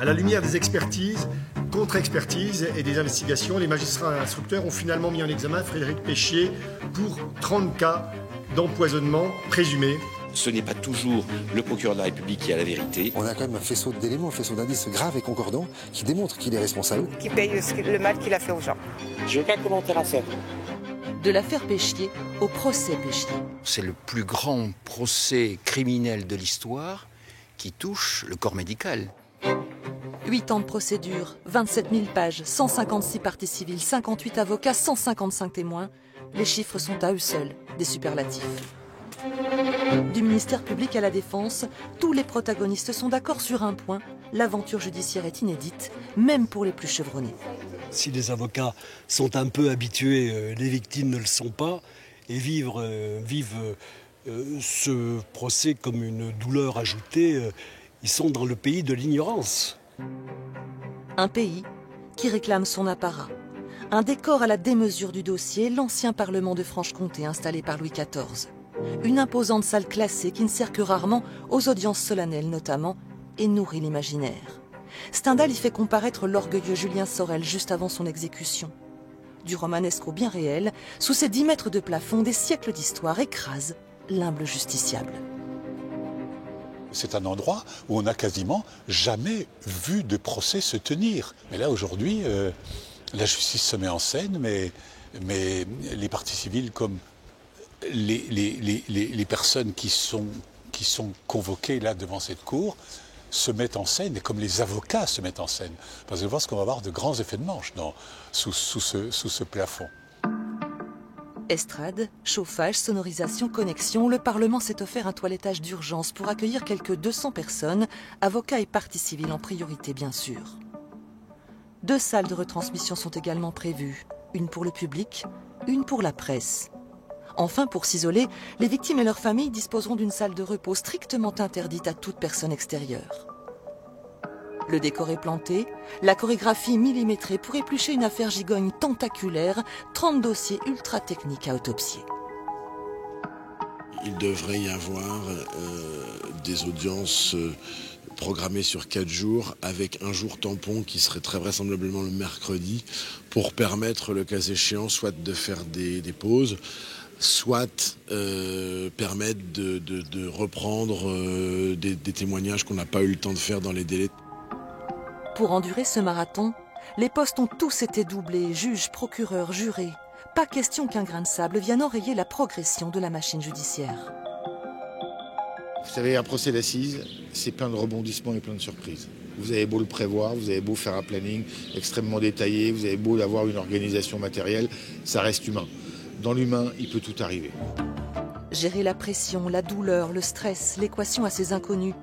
À la lumière des expertises, contre-expertises et des investigations, les magistrats instructeurs ont finalement mis en examen Frédéric Péchier pour 30 cas d'empoisonnement présumé. Ce n'est pas toujours le procureur de la République qui a la vérité. On a quand même un faisceau d'éléments, un faisceau d'indices graves et concordants qui démontrent qu'il est responsable. Qui paye le mal qu'il a fait aux gens. Je n'ai aucun commentaire à faire. De l'affaire Péchier au procès Péchier. C'est le plus grand procès criminel de l'histoire qui touche le corps médical. 8 ans de procédure, 27 000 pages, 156 parties civiles, 58 avocats, 155 témoins. Les chiffres sont à eux seuls des superlatifs. Du ministère public à la défense, tous les protagonistes sont d'accord sur un point. L'aventure judiciaire est inédite, même pour les plus chevronnés. Si les avocats sont un peu habitués, les victimes ne le sont pas et vivent ce procès comme une douleur ajoutée. Ils sont dans le pays de l'ignorance. Un pays qui réclame son apparat. Un décor à la démesure du dossier, l'ancien Parlement de Franche-Comté installé par Louis XIV. Une imposante salle classée qui ne sert que rarement aux audiences solennelles notamment et nourrit l'imaginaire. Stendhal y fait comparaître l'orgueilleux Julien Sorel juste avant son exécution. Du romanesque au bien réel, sous ces 10 mètres de plafond, des siècles d'histoire écrasent l'humble justiciable. C'est un endroit où on n'a quasiment jamais vu de procès se tenir. Mais là, aujourd'hui, la justice se met en scène, mais les parties civiles comme les personnes qui sont convoquées là devant cette cour se mettent en scène, et comme les avocats se mettent en scène. Parce que je pense qu'on va avoir de grands effets de manche sous ce plafond. Estrade, chauffage, sonorisation, connexion, le Parlement s'est offert un toilettage d'urgence pour accueillir quelques 200 personnes, avocats et parties civiles en priorité bien sûr. 2 salles de retransmission sont également prévues, une pour le public, une pour la presse. Enfin, pour s'isoler, les victimes et leurs familles disposeront d'une salle de repos strictement interdite à toute personne extérieure. Le décor est planté, la chorégraphie millimétrée pour éplucher une affaire gigogne tentaculaire, 30 dossiers ultra techniques à autopsier. Il devrait y avoir des audiences programmées sur 4 jours avec un jour tampon qui serait très vraisemblablement le mercredi pour permettre, le cas échéant, soit de faire des pauses, soit permettre de reprendre des témoignages qu'on n'a pas eu le temps de faire dans les délais. Pour endurer ce marathon, les postes ont tous été doublés, juges, procureurs, jurés. Pas question qu'un grain de sable vienne enrayer la progression de la machine judiciaire. Vous savez, un procès d'assises, c'est plein de rebondissements et plein de surprises. Vous avez beau le prévoir, vous avez beau faire un planning extrêmement détaillé, vous avez beau avoir une organisation matérielle, ça reste humain. Dans l'humain, il peut tout arriver. Gérer la pression, la douleur, le stress, l'équation à ses inconnus.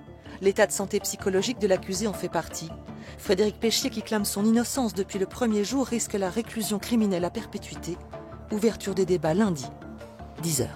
L'état de santé psychologique de l'accusé en fait partie. Frédéric Péchier, qui clame son innocence depuis le premier jour, risque la réclusion criminelle à perpétuité. Ouverture des débats lundi, 10h.